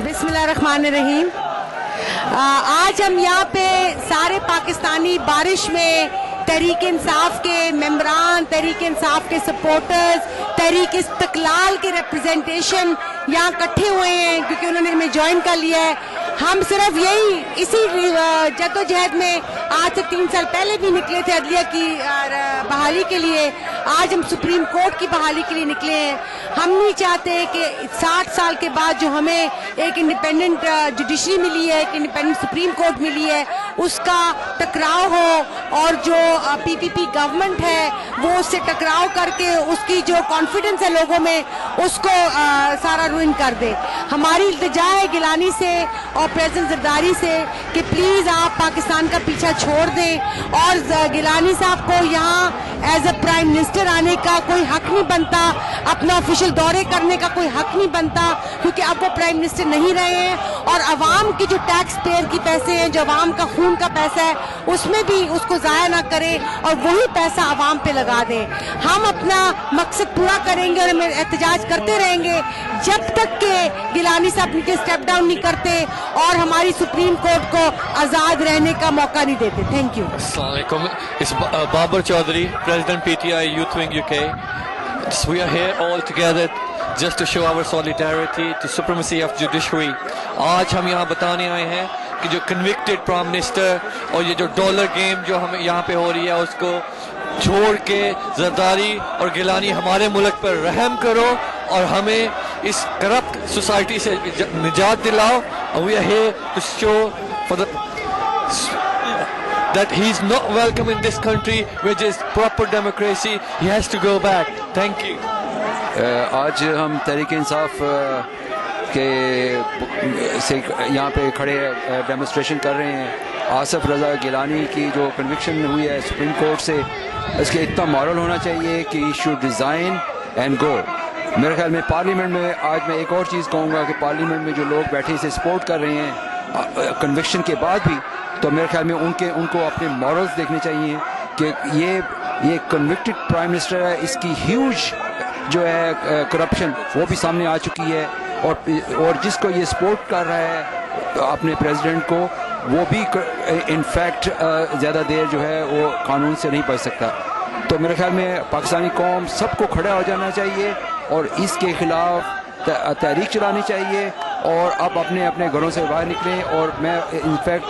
बिस्मिल्लाहिर्रहमानिर्रहीम। आज हम यहाँ पे सारे पाकिस्तानी बारिश में तहरीक इंसाफ के मेंबरान, तहरीक इंसाफ के सपोर्टर्स, तहरीक इस्तकलाल के रिप्रेजेंटेशन यहाँ इकट्ठे हुए हैं क्योंकि उन्होंने हमें ज्वाइन कर लिया है। हम सिर्फ यही इसी जद्दोजहद में आज से 3 साल पहले भी निकले थे अदलिया की बहाली के लिए। आज हम सुप्रीम कोर्ट की बहाली के लिए निकले हैं। हम नहीं चाहते कि 60 साल के बाद जो हमें एक इंडिपेंडेंट जुडिशरी मिली है, एक इंडिपेंडेंट सुप्रीम कोर्ट मिली है, उसका टकराव हो और जो पीपीपी गवर्नमेंट है वो उससे टकराव करके उसकी जो कॉन्फिडेंस है लोगों में उसको सारा रुइन कर दे। हमारी इल्तिजा है गिलानी से और प्रेसिडेंट जरदारी से कि प्लीज आप पाकिस्तान का पीछा छोड़ दें और गिलानी साहब को यहाँ एज अ प्राइम मिनिस्टर आने का कोई हक नहीं बनता, अपना ऑफिशियल दौरे करने का कोई हक नहीं बनता क्योंकि अब वो प्राइम मिनिस्टर नहीं रहे हैं और अवाम की जो टैक्स पेयर की पैसे हैं, जो अवाम का खून का पैसा है, उसमें भी उसको ज़ाया ना करें और वही पैसा अवाम पे लगा दें। हम अपना मकसद पूरा करेंगे और हम एहतजाज करते रहेंगे जब तक के गिलानी साहब नीचे स्टेप डाउन नहीं करते और हमारी सुप्रीम कोर्ट को आज़ाद रहने का मौका नहीं देते। Thank you. अस्सलाम वालेकुम। It's Babar Chaudhary, President PTI Youth Wing UK. We are here all together just to show our solidarity to supremacy of judiciary. आज हम यहाँ बताने आए हैं कि जो convicted Prime Minister और ये जो डॉलर गेम जो हम यहाँ पे हो रही है उसको छोड़ के जरदारी और गिलानी हमारे मुल्क पर रहम करो और हमें इस करप्ट सोसाइटी से निजात दिलाओ। And we are here to show for the that he is not welcome in this country which is proper democracy. He has to go back. Thank you. आज हम तहरीक इंसाफ के से यहाँ पे खड़े डेमोन्स्ट्रेशन कर रहे हैं। आसिफ रज़ा गिलानी की जो कन्विक्शन हुई है सुप्रीम कोर्ट से, इसके इतना मॉरल होना चाहिए कि he should resign and go. मेरे ख्याल में पार्लियामेंट में आज मैं एक और चीज़ कहूँगा कि पार्लियामेंट में जो लोग बैठे इसे सपोर्ट कर रहे हैं कन्विक्शन के बाद भी, तो मेरे ख्याल में उनको अपने मॉरल्स देखने चाहिए कि ये कन्विक्टेड प्राइम मिनिस्टर है, इसकी ह्यूज जो है करप्शन वो भी सामने आ चुकी है और जिसको ये सपोर्ट कर रहा है अपने प्रेसिडेंट को वो भी इनफैक्ट ज़्यादा देर जो है वो कानून से नहीं बच सकता। तो मेरे ख्याल में पाकिस्तानी कौम सबको खड़ा हो जाना चाहिए और इसके खिलाफ तहरीक चलानी चाहिए और अब अपने अपने घरों से बाहर निकलें। और मैं इनफैक्ट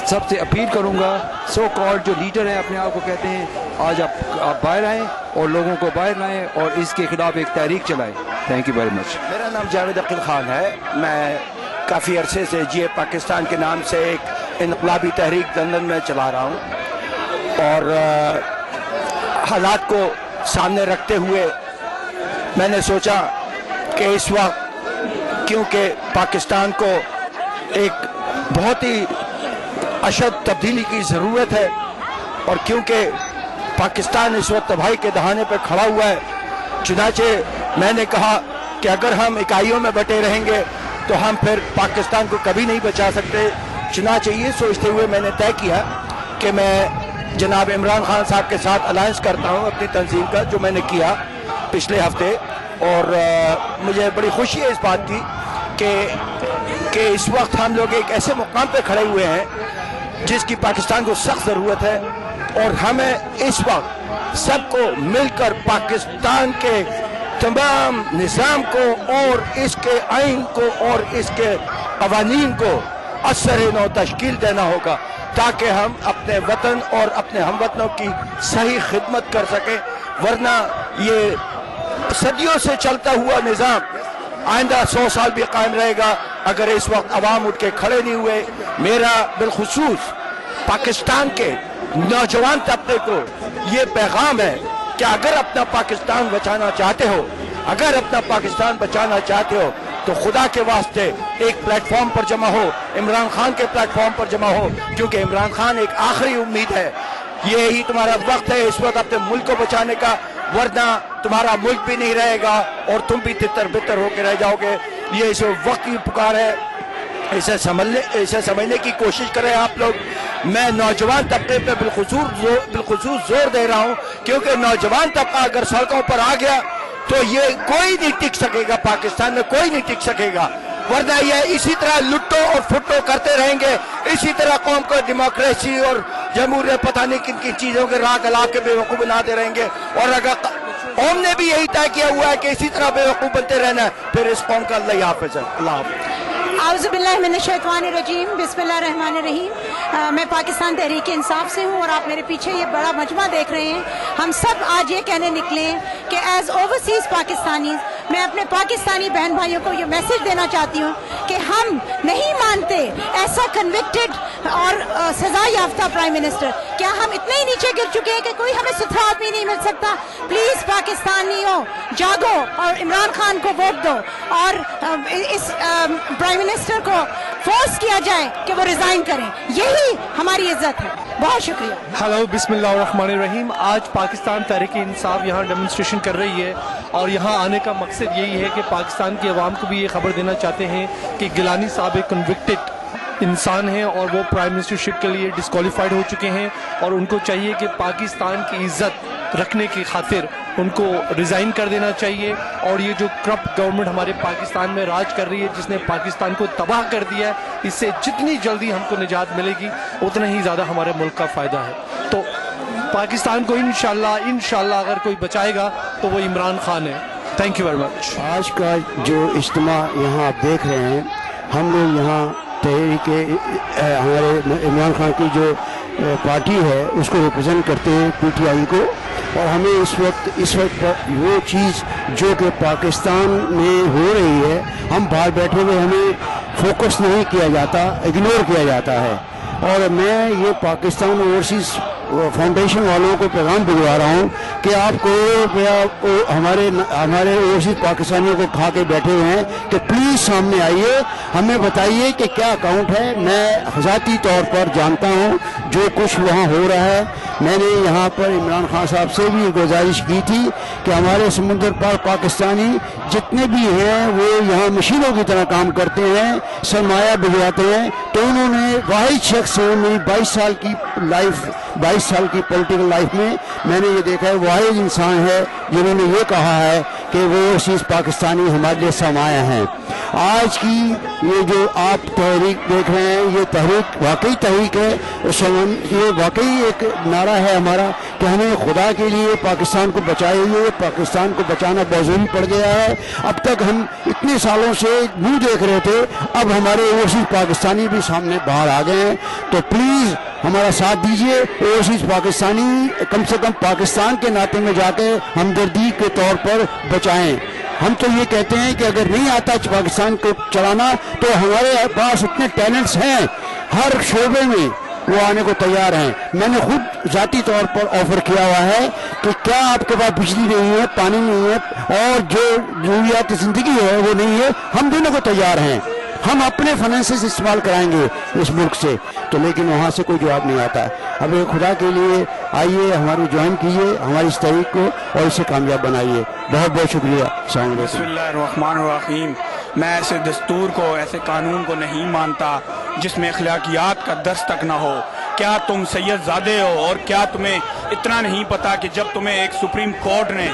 सबसे अपील करूंगा, सो कॉल्ड जो लीडर हैं अपने आप को कहते हैं, आज आप बाहर आएँ और लोगों को बाहर लाएँ और इसके खिलाफ एक तहरीक चलाएँ। Thank you very much. मेरा नाम जावेद अकील खान है। मैं काफ़ी अरसे से जिए पाकिस्तान के नाम से एक इनकलाबी तहरीक लंदन में चला रहा हूँ और हालात को सामने रखते हुए मैंने सोचा कि इस वक्त क्योंकि पाकिस्तान को एक बहुत ही अशद तब्दीली की ज़रूरत है और क्योंकि पाकिस्तान इस वक्त तबाही के दहाने पर खड़ा हुआ है, चुनाचे मैंने कहा कि अगर हम इकाइयों में बटे रहेंगे तो हम फिर पाकिस्तान को कभी नहीं बचा सकते। चुनाचे ये सोचते हुए मैंने तय किया कि मैं जनाब इमरान खान साहब के साथ अलायंस करता हूँ अपनी तंजीम का, जो मैंने किया पिछले हफ्ते। और मुझे बड़ी खुशी है इस बात की कि इस वक्त हम लोग एक ऐसे मुकाम पे खड़े हुए हैं जिसकी पाकिस्तान को सख्त ज़रूरत है और हमें इस वक्त सबको मिलकर पाकिस्तान के तमाम निज़ाम को और इसके आइन को और इसके कवानीन को असर नौ तश्कील देना होगा ताकि हम अपने वतन और अपने हमवतनों की सही खिदमत कर सकें। वरना ये सदियों से चलता हुआ निज़ाम आइंदा 100 साल भी कायम रहेगा अगर इस वक्त अवाम उठ के खड़े नहीं हुए। मेरा बिलखुसूस पाकिस्तान के नौजवान तबके को ये पैगाम है कि अगर अपना पाकिस्तान बचाना चाहते हो, अगर अपना पाकिस्तान बचाना चाहते हो तो खुदा के वास्ते एक प्लेटफॉर्म पर जमा हो, इमरान खान के प्लेटफॉर्म पर जमा हो, क्योंकि इमरान खान एक आखिरी उम्मीद है। ये ही तुम्हारा वक्त है इस वक्त अपने मुल्क को बचाने का, वरना तुम्हारा मुल्क भी नहीं रहेगा और तुम भी तितर बितर होकर रह जाओगे। ये इस वक्त की पुकार है, इसे समझने की कोशिश करें आप लोग। मैं नौजवान तबके पे बिलखुसूस जोर दे रहा हूँ क्योंकि नौजवान तबका अगर सड़कों पर आ गया तो ये कोई नहीं टिक सकेगा, पाकिस्तान में कोई नहीं टिक सकेगा। वरना ये इसी तरह लुट्टो और फुट्टो करते रहेंगे, इसी तरह कौम को डेमोक्रेसी और जमहूरियत पता नहीं किन किन चीज़ों के राह गला के बेवकूफ़ बनाते रहेंगे। और अगर कौम ने भी यही तय किया हुआ है कि इसी तरह बेवकूफ़ बनते रहना है, फिर इस कौम का अल्लाह हाफ़िज़ है। अल्लाह हाफ़िज़। आउज़ुबिल्लाहिमिनश्शैतानिर्रजीम, बिस्मिल्लाहिर्रहमानिर्रहीम। मैं पाकिस्तान तहरीक इंसाफ से हूँ और आप मेरे पीछे ये बड़ा मजमा देख रहे हैं। हम सब आज ये कहने निकले हैं कि एज ओवरसीज़ पाकिस्तानी मैं अपने पाकिस्तानी बहन भाइयों को ये मैसेज देना चाहती हूँ कि हम नहीं मानते ऐसा कन्विक्टेड और सजा याफ्ता प्राइम मिनिस्टर। क्या हम इतने ही नीचे गिर चुके हैं कि कोई हमें सुथरा आदमी नहीं मिल सकता? प्लीज़ पाकिस्तानियों जागो और इमरान खान को वोट दो और इस प्राइम मिनिस्टर को फोर्स किया जाए कि वो रिजाइन करें। यही हमारी इज्जत है। बहुत शुक्रिया। हेलो, बिस्मिल्लाहिर्रहमानिर्रहीम। आज पाकिस्तान तहरीक इंसाफ यहाँ डेमोन्स्ट्रेशन कर रही है और यहाँ आने का मकसद यही है कि पाकिस्तान की आवाम को भी ये खबर देना चाहते हैं कि गिलानी साहब एक कन्विक्टेड इंसान हैं और वो प्राइम मिनिस्टरशिप के लिए डिस्क्वालीफाइड हो चुके हैं और उनको चाहिए कि पाकिस्तान की इज्जत रखने की खातिर उनको रिज़ाइन कर देना चाहिए। और ये जो करप्ट गवर्नमेंट हमारे पाकिस्तान में राज कर रही है, जिसने पाकिस्तान को तबाह कर दिया है, इससे जितनी जल्दी हमको निजात मिलेगी उतना ही ज़्यादा हमारे मुल्क का फ़ायदा है। तो पाकिस्तान को इंशाल्लाह अगर कोई बचाएगा तो वो इमरान खान है। Thank you very much. आज का जो इज्तिमा यहाँ आप देख रहे हैं, हम लोग यहाँ तहरीक हमारे इमरान खान की जो पार्टी है उसको रिप्रेजेंट करते हैं, PTI को। और हमें इस वक्त वो चीज़ जो कि पाकिस्तान में हो रही है, हम बाहर बैठे हुए हमें फोकस नहीं किया जाता, इग्नोर किया जाता है। और मैं ये पाकिस्तान ओवरसीज़ फाउंडेशन वालों को पैगाम भिजवा रहा हूँ कि आप करोड़ों रुपया हमारे ओवरसीज़ पाकिस्तानियों को खा के बैठे हुए हैं कि प्लीज़ सामने आइए, हमें बताइए कि क्या अकाउंट है। मैं ज़ाती तौर पर जानता हूँ जो कुछ वहाँ हो रहा है। मैंने यहाँ पर इमरान खान साहब से भी गुजारिश की थी कि हमारे समुद्र पार पाकिस्तानी जितने भी हैं वो यहाँ मशीनों की तरह काम करते हैं, सरमाया भिजवाते हैं। तो उन्होंने वाहिद शख्स है, मेरी 22 साल की पॉलिटिकल लाइफ में मैंने ये देखा है, वाहिद इंसान है जिन्होंने ये कहा है कि वो ओवरसीज़ पाकिस्तानी हमारे लिए सरमाया हैं। आज की ये जो आप तहरीक देख रहे हैं, ये तहरीक वाकई तहरीक है। ये वाकई एक नारा है हमारा कि हमें खुदा के लिए पाकिस्तान को बचाइए। पाकिस्तान को बचाना बहुत ज़रूरी पड़ गया है। अब तक हम इतने सालों से मुँह देख रहे थे, अब हमारे ओवरसीज़ पाकिस्तानी भी सामने बाहर आ गए हैं। तो प्लीज़ हमारा साथ दीजिए। ओवरसीज़ पाकिस्तानी कम से कम पाकिस्तान के नाते में जाके हमदर्दी के तौर पर बचाएं। हम तो ये कहते हैं कि अगर नहीं आता पाकिस्तान को चलाना तो हमारे पास इतने टैलेंट्स हैं, हर शोबे में वो आने को तैयार हैं। मैंने खुद ज़ाती तौर पर ऑफर किया हुआ है कि क्या आपके पास बिजली नहीं है, पानी नहीं है और जो ज़रूरियात ज़िंदगी है वो नहीं है, हम दोनों को तैयार हैं। हम अपने फाइनेंसेस इस्तेमाल कराएंगे इस मुल्क से। तो लेकिन वहाँ से कोई जवाब नहीं आता। अब खुदा के लिए आइए, हमारी ज्वाइन कीजिए हमारी इस तहरीक को और इसे कामयाब बनाइए। बहुत बहुत शुक्रिया। अस्सलाम वालेकुम। बिस्मिल्लाहिर्रहमानिर्रहीम। मैं ऐसे दस्तूर को, ऐसे कानून को नहीं मानता जिसमें अखलाकियात का दर्स तक ना हो। क्या तुम सैयद ज़ादे हो और क्या तुम्हें इतना नहीं पता कि जब तुम्हें एक सुप्रीम कोर्ट ने,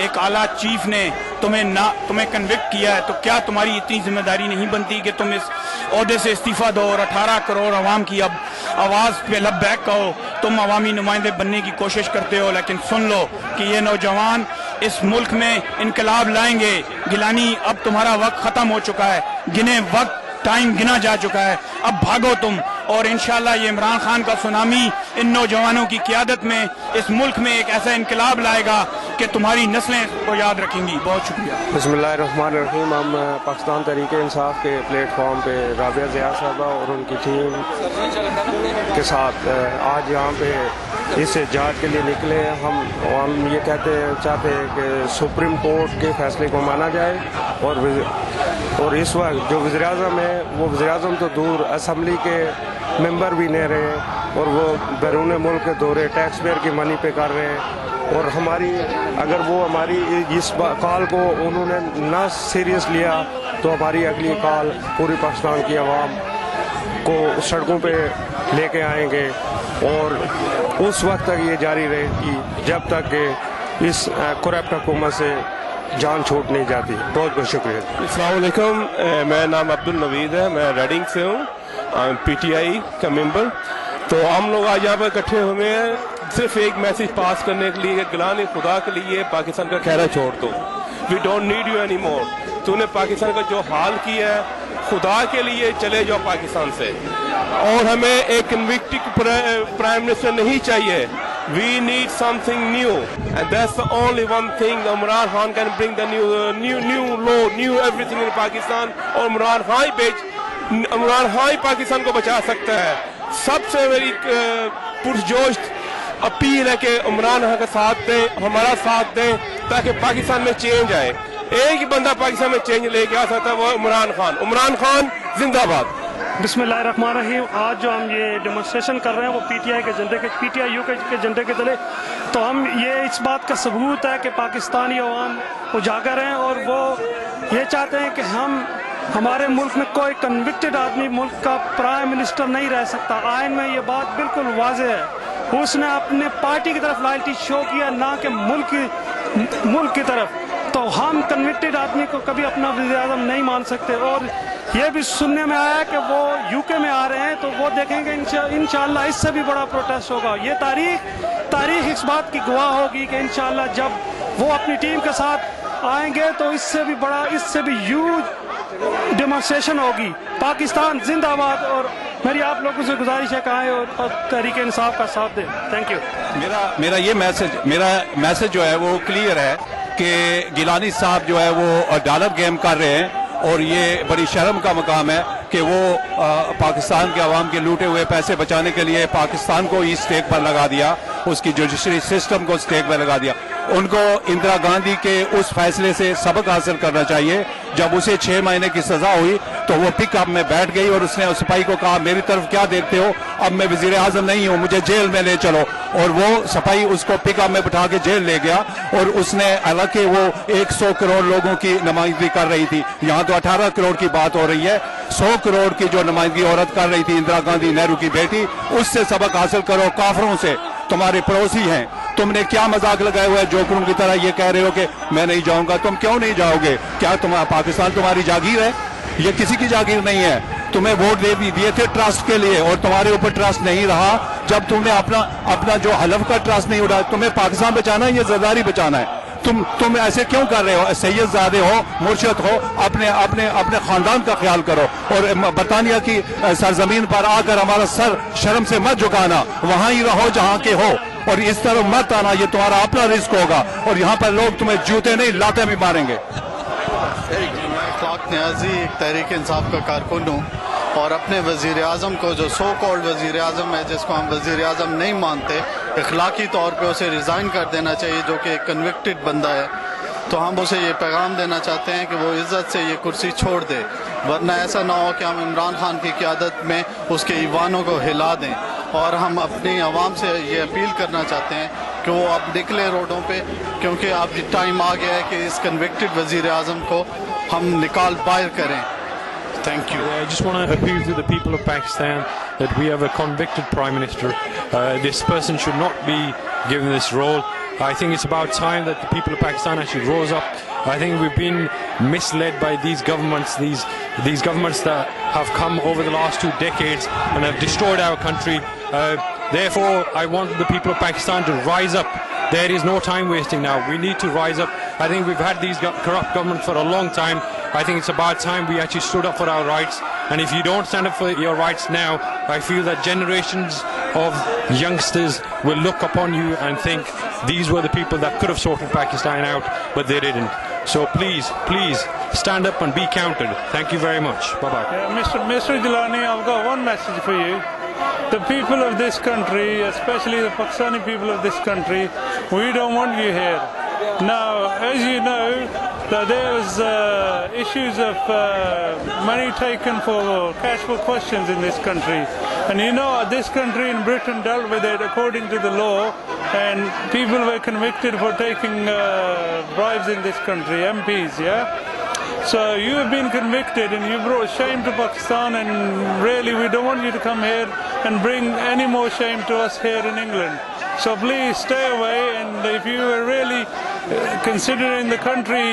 एक आला चीफ ने तुम्हें कन्विक्ट किया है, तो क्या तुम्हारी इतनी जिम्मेदारी नहीं बनती कि तुम इस ओहदे से इस्तीफ़ा दो और 18 करोड़ अवाम की अब आवाज़ पे लब्बैक कहो। तुम अवामी नुमाइंदे बनने की कोशिश करते हो, लेकिन सुन लो कि ये नौजवान इस मुल्क में इनकलाब लाएंगे। गिलानी, अब तुम्हारा वक्त ख़त्म हो चुका है, टाइम गिना जा चुका है। अब भागो तुम, और इंशाल्लाह ये इमरान खान का सुनामी इन नौजवानों की क़ियादत में इस मुल्क में एक ऐसा इनकलाब लाएगा कि तुम्हारी नस्लें को याद रखेंगी। बहुत शुक्रिया। बिस्मिल्लाहिर्रहमानिर्रहीम। हम पाकिस्तान तहरीक इंसाफ के प्लेटफॉर्म पे राबिया ज़िया साहबा और उनकी टीम के साथ आज यहाँ पे इस एहतजाज के लिए निकले। हम ये चाहते हैं कि सुप्रीम कोर्ट के फैसले को माना जाए और इस वक्त जो वज़ीर-ए-आज़म है वो वज़ीर-ए-आज़म तो दूर, असम्बली के मेंबर भी नहीं रहे और वो बैरून मुल्क के दौरे टैक्स पेयर की मनी पे कर रहे हैं। और अगर वो हमारी इस कॉल को उन्होंने ना सीरियस लिया तो हमारी अगली कॉल पूरी पाकिस्तान की आवाम को सड़कों पे लेके आएंगे और उस वक्त तक ये जारी रहेगी जब तक कि इस करप्ट हुकूमत से जान छूट नहीं जाती। बहुत बहुत शुक्रिया। अस्सलाम वालेकुम, मेरा नाम अब्दुल नवीद है, मैं रेडिंग से हूँ, पीटीआई का मेंबर। तो हम लोग आज यहाँ पर इकट्ठे हुए हैं सिर्फ एक मैसेज पास करने के लिए, गिलानी खुदा के लिए पाकिस्तान का खैरा छोड़ दो, we don't need you any more. तूने पाकिस्तान का जो हाल किया है, खुदा के लिए चले जाओ पाकिस्तान से। और हमें एक कन्विक्टेड प्राइम मिनिस्टर नहीं चाहिए, we need something new, and that's the only one thing Imran Khan can bring the new law, new everything in Pakistan। और इमरान खान ही पाकिस्तान को बचा सकता है। सबसे मेरी पुरजोश अपील है कि इमरान खान का साथ दें, हमारा साथ दें, ताकि पाकिस्तान में चेंज आए। एक ही बंदा पाकिस्तान में चेंज लेके आ सकता है, वो इमरान खान जिंदाबाद। बिस्मिल्लाहिर्रहमानिर्रहीम। आज जो हम ये डेमोन्स्ट्रेशन कर रहे हैं वो पीटीआई के झंडे के, पीटीआई यू के झंडे के तले, तो हम ये इस बात का सबूत है कि पाकिस्तानी अवाम उजागर हैं और वो ये चाहते हैं कि हमारे मुल्क में कोई कन्विक्टेड आदमी मुल्क का प्राइम मिनिस्टर नहीं रह सकता। आइन में ये बात बिल्कुल वाज़ेह है। उसने अपने पार्टी की तरफ लॉयल्टी शो किया, ना कि मुल्क की तरफ। तो हम कन्विक्टेड आदमी को कभी अपना वज़ीर-ए-आज़म नहीं मान सकते। और ये भी सुनने में आया कि वो यूके में आ रहे हैं, तो वो देखेंगे इंशाअल्लाह इससे भी बड़ा प्रोटेस्ट होगा। ये तारीख इस बात की गवाह होगी कि इंशाअल्लाह जब वो अपनी टीम के साथ आएंगे तो इससे भी ह्यूज डेमोन्स्ट्रेशन होगी। पाकिस्तान जिंदाबाद। और मेरी आप लोगों से गुजारिश है कि आए और तहरीक इंसाफ का साथ दें। Thank you. मेरा मैसेज जो है वो क्लियर है कि गिलानी साहब जो है वो डॉलर गेम कर रहे हैं, और ये बड़ी शर्म का मकाम है कि वो पाकिस्तान के अवाम के लूटे हुए पैसे बचाने के लिए पाकिस्तान को ही स्टेक पर लगा दिया, उसकी जुडिशरी सिस्टम को स्टेक पर लगा दिया। उनको इंदिरा गांधी के उस फैसले से सबक हासिल करना चाहिए। जब उसे 6 महीने की सजा हुई तो वो पिकअप में बैठ गई और उसने उस सिपाही को कहा, मेरी तरफ क्या देखते हो, अब मैं वजीर आजम नहीं हूं, मुझे जेल में ले चलो। और वो सिपाही उसको पिकअप में बिठा के जेल ले गया। और उसने, हालांकि वो 100 करोड़ लोगों की नुमाइंदगी कर रही थी, यहाँ तो 18 करोड़ की बात हो रही है। 100 करोड़ की जो नुमाइंदगी औरत कर रही थी, इंदिरा गांधी नेहरू की बेटी, उससे सबक हासिल करो। काफरों से, तुम्हारे पड़ोसी हैं, तुमने क्या मजाक लगाए हुए जोकरों की तरह ये कह रहे हो कि मैं नहीं जाऊंगा। तुम क्यों नहीं जाओगे? क्या पाकिस्तान तुम्हारी जागीर है? ये किसी की जागीर नहीं है। तुम्हें वोट दिए थे ट्रस्ट के लिए, और तुम्हारे ऊपर ट्रस्ट नहीं रहा। जब तुमने अपना जो हलफ का ट्रस्ट नहीं उठाया, तुम्हें पाकिस्तान बचाना है या जरदारी बचाना है? तुम ऐसे क्यों कर रहे हो? सैयदजादे हो, मुर्शिद हो, अपने खानदान का ख्याल करो। और बरतानिया की सरजमीन पर आकर हमारा सर शर्म से मत झुकाना, वहां ही रहो जहां के हो, और इस तरह मत आना, ये तुम्हारा अपना रिस्क होगा। और यहाँ पर लोग तुम्हें जूते नहीं लाते भी मारेंगे। मैं इखलाक नियाजी एक तहरीक इंसाफ का कारकुन हूँ, और अपने वजीर आज़म को, जो सो कॉल्ड वजीर आज़म है, जिसको हम वजीर आज़म नहीं मानते, इखलाकी तौर पे उसे रिज़ाइन कर देना चाहिए, जो कि एक कन्विक्टेड बंदा है। तो हम उसे ये पैगाम देना चाहते हैं कि वो इज़्ज़त से ये कुर्सी छोड़ दे, वरना ऐसा ना हो कि हम इमरान खान की क़यादत में उसके ईवानों को हिला दें। और हम अपनी आवाम से ये अपील करना चाहते हैं कि वो अब निकले रोडों पे, क्योंकि अब टाइम आ गया है कि इस कन्विक्टेड वजीर आज़म को हम निकाल बाहर करें। Thank you. I just want to appeal to the people of Pakistan that we have a convicted Prime Minister. This person should not be given this role. I think it's about time that the people of Pakistan actually rose up. I think we've been misled by these governments, these governments that have come over the last 2 decades and have destroyed our country. Therefore, I want the people of Pakistan to rise up. There is no time wasting now. We need to rise up. I think we've had these corrupt governments for a long time. I think it's about time we actually stood up for our rights. And if you don't stand up for your rights now, I feel that generations of youngsters will look upon you and think these were the people that could have sorted Pakistan out, but they didn't. So please stand up and be counted. Thank you very much. Bye-bye. Mr. Gilani, I've got one message for you. The people of this country, especially the Pakistani people of this country, we don't want you here. Now, as you know, that there was issues of money taken for cash for questions in this country. And you know, this country in Britain dealt with it according to the law, and people were convicted for taking bribes in this country, MPs, yeah? So you have been convicted and you brought shame to Pakistan, and really we don't want you to come here and bring any more shame to us here in England. So please stay away, and if you are really considering the country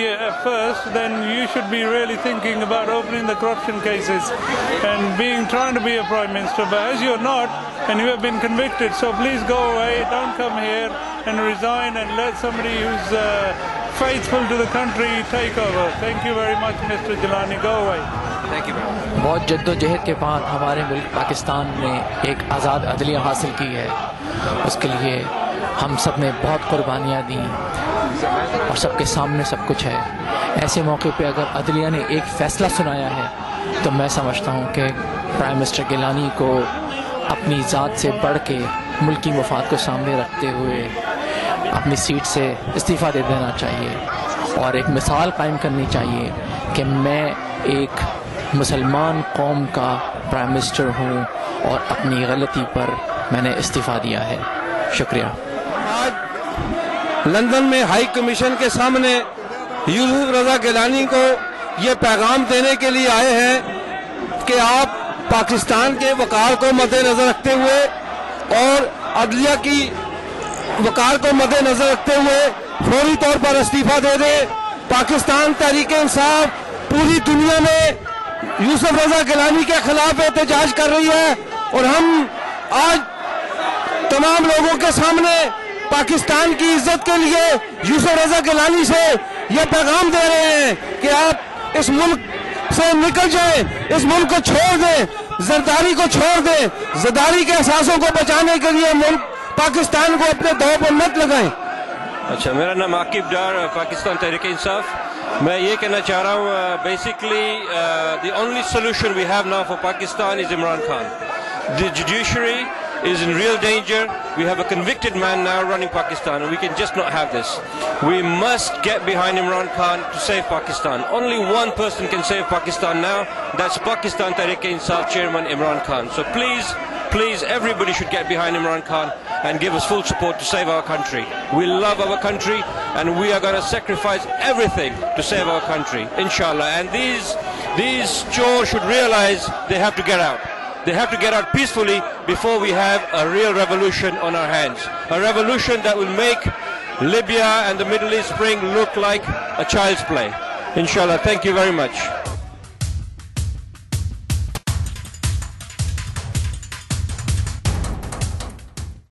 first, then you should be really thinking about opening the corruption cases and trying to be a prime minister. But as you're not, and you have been convicted, so please go away. Don't come here and resign and let somebody who's faithful to the country take over. Thank you very much, Mr. Gilani. Go away. Thank you. بہت جد و جہد کے بعد ہمارے ملک پاکستان نے ایک آزاد عدلیہ حاصل کی ہے. اس کے لیے ہم سب نے بہت قربانیاں دیں اور سب کے سامنے سب کچھ ہے. ایسے موقع پہ اگر عدلیہ نے ایک فیصلہ سنایا ہے تو میں سمجھتا ہوں کہ پرائم منسٹر گیلانی کو اپنی ذات سے بڑھ کے ملکی مفاد کو سامنے رکھتے ہوئے اپنی سیٹ سے استعفیٰ دے دینا چاہیے اور ایک مثال قائم کرنی چاہیے کہ میں ایک مسلمان قوم کا پرائم منسٹر ہوں اور اپنی غلطی پر میں نے استعفیٰ دیا ہے. شکریہ. آج لندن میں ہائی کمیشن کے سامنے یوسف رضا گیلانی کو یہ پیغام دینے کے لیے آئے ہیں کہ آپ پاکستان کے وقار کو مد نظر رکھتے ہوئے اور عدلیہ کی وقار کو مد نظر رکھتے ہوئے فوری طور پر استعفیٰ دے دیں. پاکستان تحریک انصاف پوری دنیا میں یوسف رضا گیلانی کے خلاف احتجاج کر رہی ہے اور ہم آج تمام لوگوں کے سامنے پاکستان کی عزت کے لیے یوسف رضا گیلانی سے یہ پیغام دے رہے ہیں کہ آپ اس ملک سے نکل جائیں, اس ملک کو چھوڑ دیں, زرداری کو چھوڑ دیں, زرداری کے احساسوں کو بچانے کے لیے ملک پاکستان کو اپنے دو پر مت لگائیں. اچھا, میرا نام عاقب ڈار, پاکستان تحریک انصاف. میں یہ کہنا چاہ رہا ہوں basically the only solution we have now for Pakistan is Imran Khan. The judiciary is in real danger. We have a convicted man now running Pakistan and we can just not have this. We must get behind Imran Khan to save Pakistan. Only one person can save Pakistan now. That's Pakistan Tehreek-e-Insaf chairman Imran Khan. So please, everybody should get behind Imran Khan and give us full support to save our country. We love our country and we are going to sacrifice everything to save our country, inshallah. And these chores should realize they have to get out. They have to get out peacefully before we have a real revolution on our hands. A revolution that will make Libya and the Middle East Spring look like a child's play. Inshallah. Thank you very much.